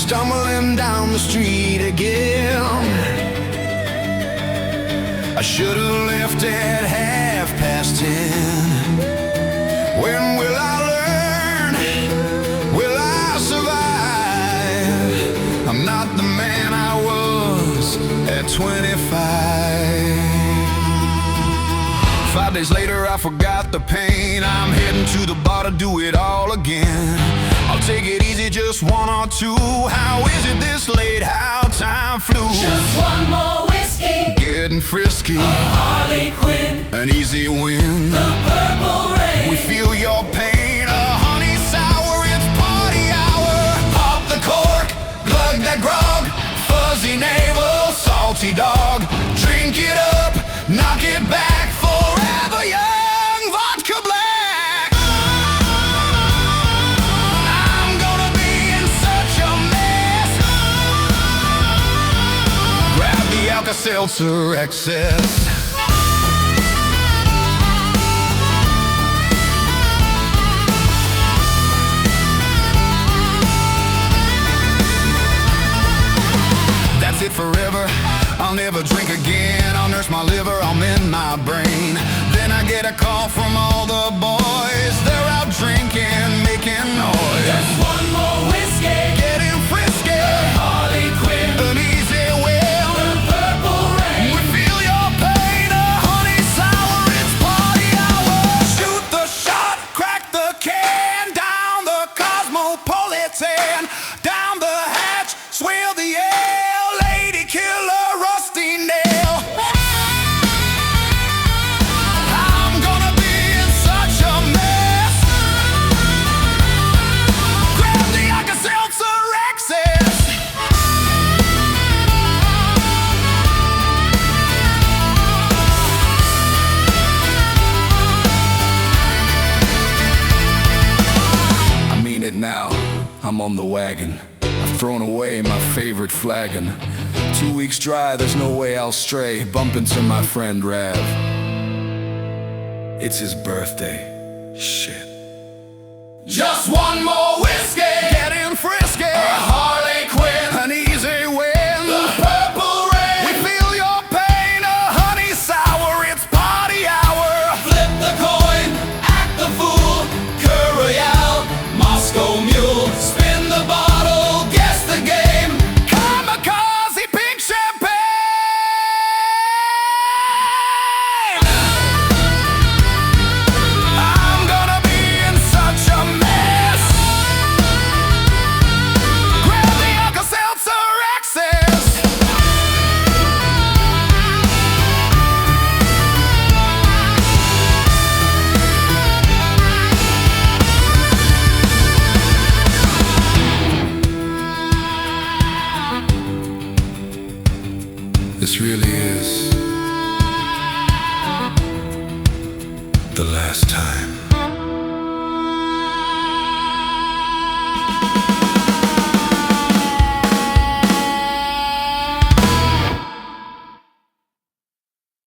stumbling down the street again. I should have left at 10:30. When will I learn? Will I survive? I'm not the man I was at 25. 5 days later I forgot the pain. I'm heading to the bar to do it all again. I'll take it easy, just one or two. How is it this late? How time flew. Just one more whiskey, getting frisky, a Harley Quinn, an easy win. the purple rain. We feel your pain, a honey sour, it's party hour. Pop the cork, glug that grog, fuzzy navel, salty dog. Drink it up, knock it back, forever young, vodka black. I'm gonna be in such a mess. Grab the Alka-Seltzer XS. It forever, I'll never drink again. I'll nurse my liver, I'll mend my brain. Then I get a call from all the boys. They're out drinking, making noise. Just one more whiskey, getting frisky, Harley Quinn, an easy win. the purple rain. We feel your pain, a honey sour, it's party hour. Shoot the shot, crack the can, down the Cosmopolitan, down the hatch, swill the air. Killer rusty nail. I'm gonna be in such a mess. Grab the Alka-Seltzer XS. I mean it now, I'm on the wagon. I've thrown away my favorite flagon. 2 weeks dry, there's no way I'll stray. Bump into my friend Rav. It's his birthday. Shit. Just one more whiskey, getting frisky, a Harley Quinn, an easy win. The purple rain. We feel your pain, a honey sour, it's party hour. Flip the coin, act the fool, Cur Royale, Moscow Mule, spin the bottle, guess the game. This really is the last time.